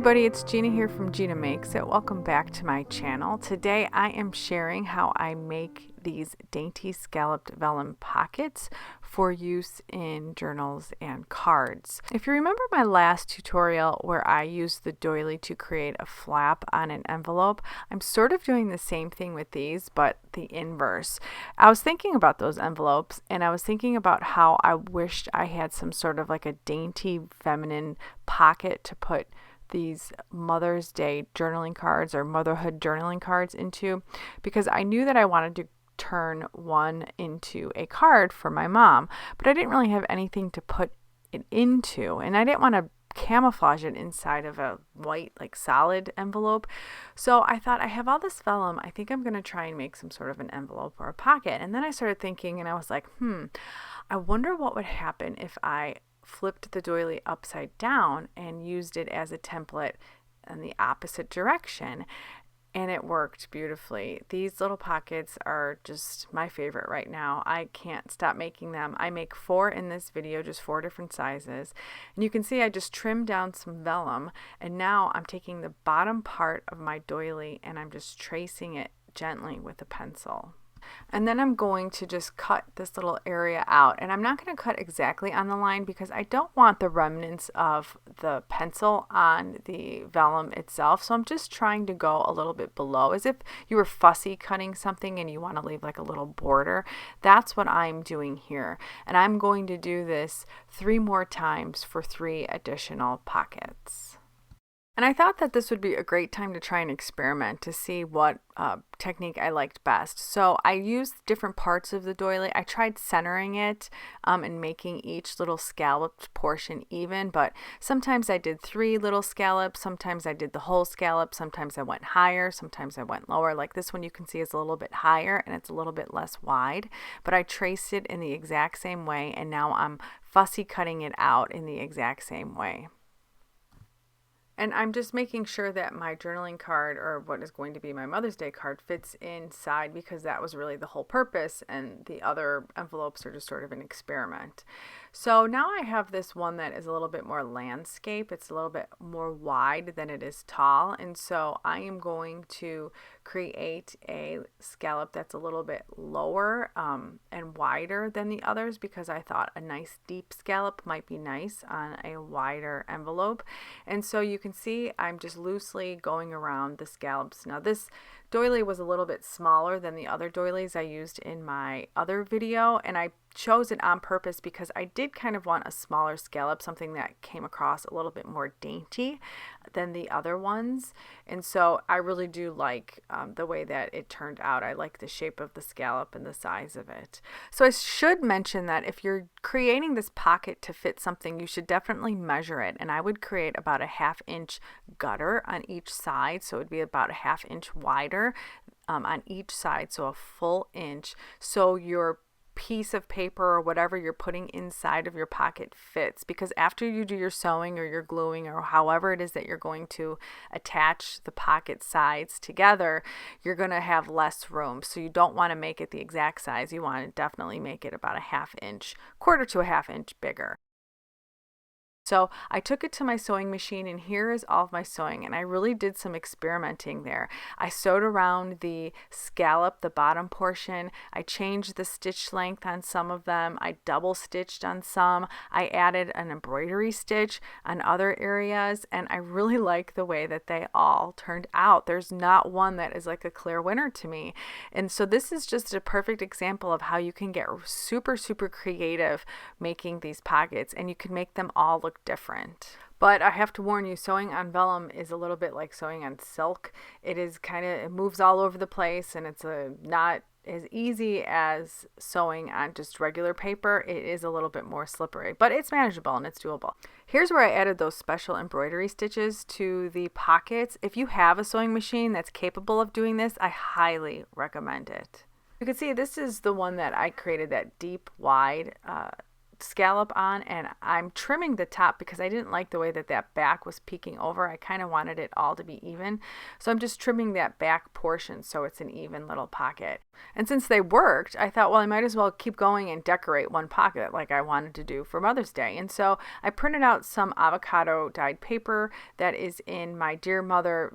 everybody, it's Gina here from Gina Makes It. Welcome back to my channel. Today I am sharing how I make these dainty scalloped vellum pockets for use in journals and cards. If you remember my last tutorial where I used the doily to create a flap on an envelope, I'm sort of doing the same thing with these, but the inverse. I was thinking about those envelopes and I was thinking about how I wished I had some sort of like a dainty feminine pocket to put these Mother's Day journaling cards or motherhood journaling cards into, because I knew that I wanted to turn one into a card for my mom, but I didn't really have anything to put it into, and I didn't want to camouflage it inside of a white like solid envelope. So I thought, I have all this vellum, I think I'm going to try and make some sort of an envelope or a pocket. And then I started thinking and I was like, I wonder what would happen if I flipped the doily upside down and used it as a template in the opposite direction. And it worked beautifully. These little pockets are just my favorite right now. I can't stop making them. I make 4 in this video, just 4 different sizes. And you can see I just trimmed down some vellum, and now I'm taking the bottom part of my doily and I'm just tracing it gently with a pencil. And then I'm going to just cut this little area out, and I'm not going to cut exactly on the line because I don't want the remnants of the pencil on the vellum itself. So I'm just trying to go a little bit below, as if you were fussy cutting something and you want to leave like a little border. That's what I'm doing here. And I'm going to do this 3 more times for 3 additional pockets. And I thought that this would be a great time to try and experiment to see what technique I liked best. So I used different parts of the doily. I tried centering it and making each little scalloped portion even, but sometimes I did 3 little scallops, sometimes I did the whole scallop, sometimes I went higher, sometimes I went lower. Like this one you can see is a little bit higher and it's a little bit less wide, but I traced it in the exact same way, and now I'm fussy cutting it out in the exact same way. And I'm just making sure that my journaling card, or what is going to be my Mother's Day card, fits inside, because that was really the whole purpose, and the other envelopes are just sort of an experiment. So now I have this one that is a little bit more landscape. It's a little bit more wide than it is tall, and so I am going to create a scallop that's a little bit lower and wider than the others, because I thought a nice deep scallop might be nice on a wider envelope. And so you can see I'm just loosely going around the scallops. Now this doily was a little bit smaller than the other doilies I used in my other video, and I chose it on purpose because I did kind of want a smaller scallop, something that came across a little bit more dainty than the other ones. And so I really do like the way that it turned out. I like the shape of the scallop and the size of it. So I should mention that if you're creating this pocket to fit something, you should definitely measure it. And I would create about a 1/2 inch gutter on each side, so it would be about a 1/2 inch wider on each side, so a full inch, so your piece of paper or whatever you're putting inside of your pocket fits. Because after you do your sewing or your gluing or however it is that you're going to attach the pocket sides together, you're going to have less room. So you don't want to make it the exact size. You want to definitely make it about a 1/2 inch, 1/4 to a 1/2 inch bigger. So I took it to my sewing machine, and here is all of my sewing, and I really did some experimenting there. I sewed around the scallop, the bottom portion. I changed the stitch length on some of them. I double stitched on some. I added an embroidery stitch on other areas, and I really like the way that they all turned out. There's not one that is like a clear winner to me. And so this is just a perfect example of how you can get super, super creative making these pockets, and you can make them all look different. But I have to warn you, sewing on vellum is a little bit like sewing on silk. It is it moves all over the place, and it's not as easy as sewing on just regular paper. It is a little bit more slippery, but it's manageable and it's doable. Here's where I added those special embroidery stitches to the pockets. If you have a sewing machine that's capable of doing this, I highly recommend it. You can see this is the one that I created, that deep wide scallop on, and I'm trimming the top because I didn't like the way that that back was peeking over. I kind of wanted it all to be even. So I'm just trimming that back portion so it's an even little pocket. And since they worked, I thought, well, I might as well keep going and decorate one pocket like I wanted to do for Mother's Day. And so I printed out some avocado dyed paper that is in my Dear Mother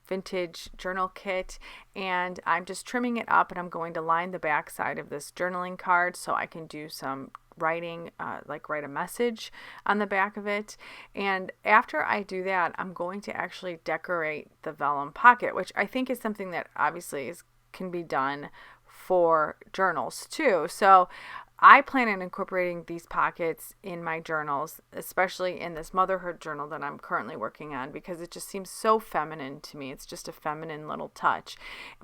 vintage journal kit, and I'm just trimming it up, and I'm going to line the back side of this journaling card so I can do some writing, like write a message on the back of it. And after I do that, I'm going to actually decorate the vellum pocket, which I think is something that obviously can be done for journals too. So I plan on incorporating these pockets in my journals, especially in this motherhood journal that I'm currently working on, because it just seems so feminine to me. It's just a feminine little touch.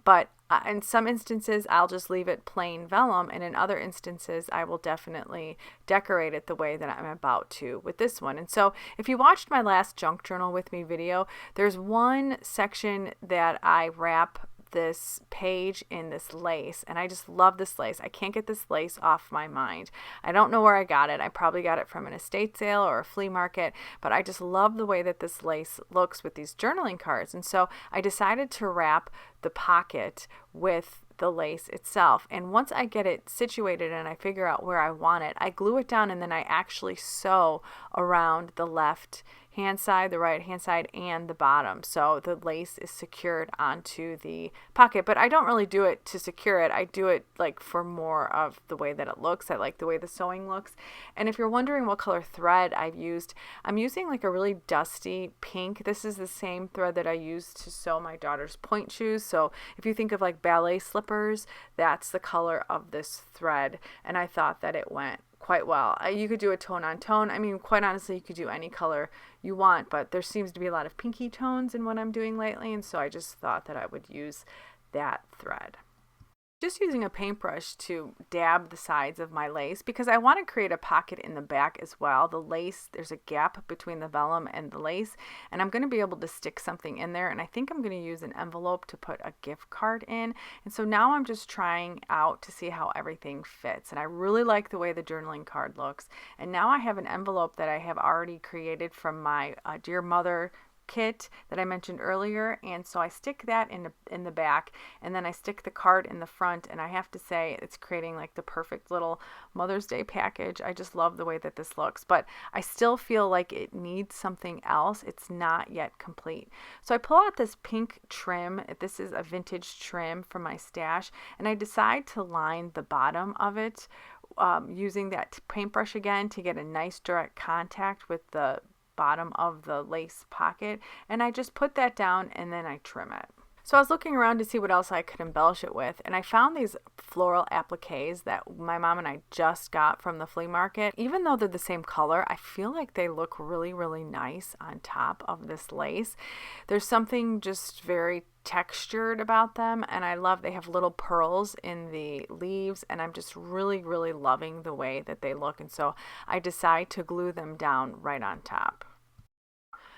But in some instances, I'll just leave it plain vellum, and in other instances, I will definitely decorate it the way that I'm about to with this one. And so if you watched my last junk journal with me video, there's one section that I wrap this page in this lace, and I just love this lace. I can't get this lace off my mind. I don't know where I got it. I probably got it from an estate sale or a flea market, but I just love the way that this lace looks with these journaling cards. And so I decided to wrap the pocket with the lace itself. And once I get it situated and I figure out where I want it, I glue it down, and then I actually sew around the left hand side, the right hand side, and the bottom. So the lace is secured onto the pocket, but I don't really do it to secure it. I do it like for more of the way that it looks. I like the way the sewing looks. And if you're wondering what color thread I've used, I'm using like a really dusty pink. This is the same thread that I used to sew my daughter's point shoes. So if you think of like ballet slippers, that's the color of this thread. And I thought that it went quite well. You could do a tone on tone. I mean, quite honestly, you could do any color you want, but there seems to be a lot of pinky tones in what I'm doing lately, and so I just thought that I would use that thread. Just using a paintbrush to dab the sides of my lace because I want to create a pocket in the back as well. The lace, there's a gap between the vellum and the lace, and I'm going to be able to stick something in there, and I think I'm going to use an envelope to put a gift card in. And so now I'm just trying out to see how everything fits, and I really like the way the journaling card looks. And now I have an envelope that I have already created from my Dear Mother kit that I mentioned earlier, and so I stick that in the back, and then I stick the card in the front, and I have to say it's creating like the perfect little Mother's Day package. I just love the way that this looks, but I still feel like it needs something else. It's not yet complete. So I pull out this pink trim. This is a vintage trim from my stash, and I decide to line the bottom of it using that paintbrush again to get a nice direct contact with the bottom of the lace pocket, and I just put that down and then I trim it. So I was looking around to see what else I could embellish it with, and I found these floral appliques that my mom and I just got from the flea market. Even though they're the same color, I feel like they look really, really nice on top of this lace. There's something just very textured about them, and I love they have little pearls in the leaves, and I'm just really, really loving the way that they look, and so I decide to glue them down right on top.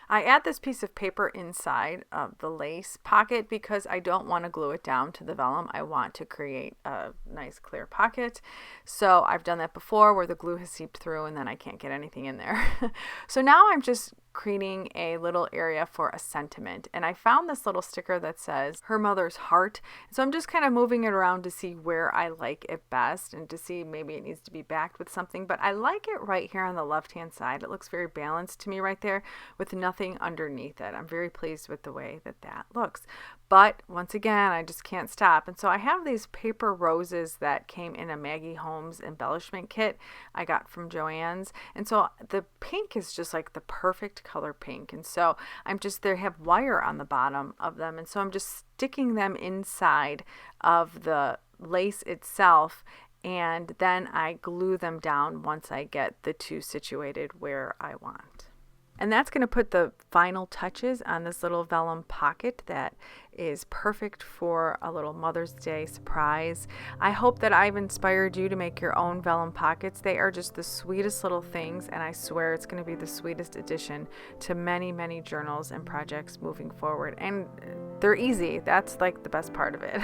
I add this piece of paper inside of the lace pocket because I don't want to glue it down to the vellum. I want to create a nice clear pocket. So I've done that before where the glue has seeped through and then I can't get anything in there. So now I'm just creating a little area for a sentiment, and I found this little sticker that says her mother's heart. So I'm just kind of moving it around to see where I like it best and to see maybe it needs to be backed with something, but I like it right here on the left hand side. It looks very balanced to me right there with nothing underneath it. I'm very pleased with the way that that looks. But once again, I just can't stop. And so I have these paper roses that came in a Maggie Holmes embellishment kit I got from Joann's. And so the pink is just like the perfect color pink. And so they have wire on the bottom of them. And so I'm just sticking them inside of the lace itself. And then I glue them down once I get the two situated where I want. And that's going to put the final touches on this little vellum pocket that is perfect for a little Mother's Day surprise. I hope that I've inspired you to make your own vellum pockets. They are just the sweetest little things, and I swear it's going to be the sweetest addition to many, many journals and projects moving forward. And they're easy. That's like the best part of it,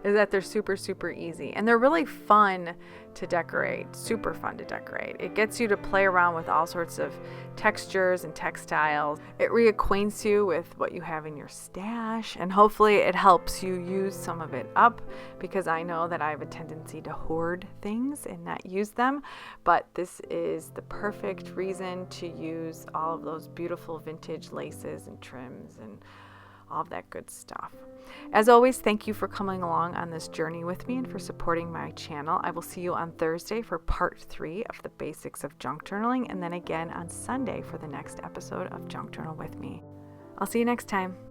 is that they're super, super easy. And they're really fun to decorate, super fun to decorate. It gets you to play around with all sorts of textures and textiles. It reacquaints you with what you have in your stash, and hopefully it helps you use some of it up, because I know that I have a tendency to hoard things and not use them, but this is the perfect reason to use all of those beautiful vintage laces and trims and all of that good stuff. As always, thank you for coming along on this journey with me and for supporting my channel. I will see you on Thursday for part 3 of the basics of junk journaling, and then again on Sunday for the next episode of Junk Journal with me. I'll see you next time.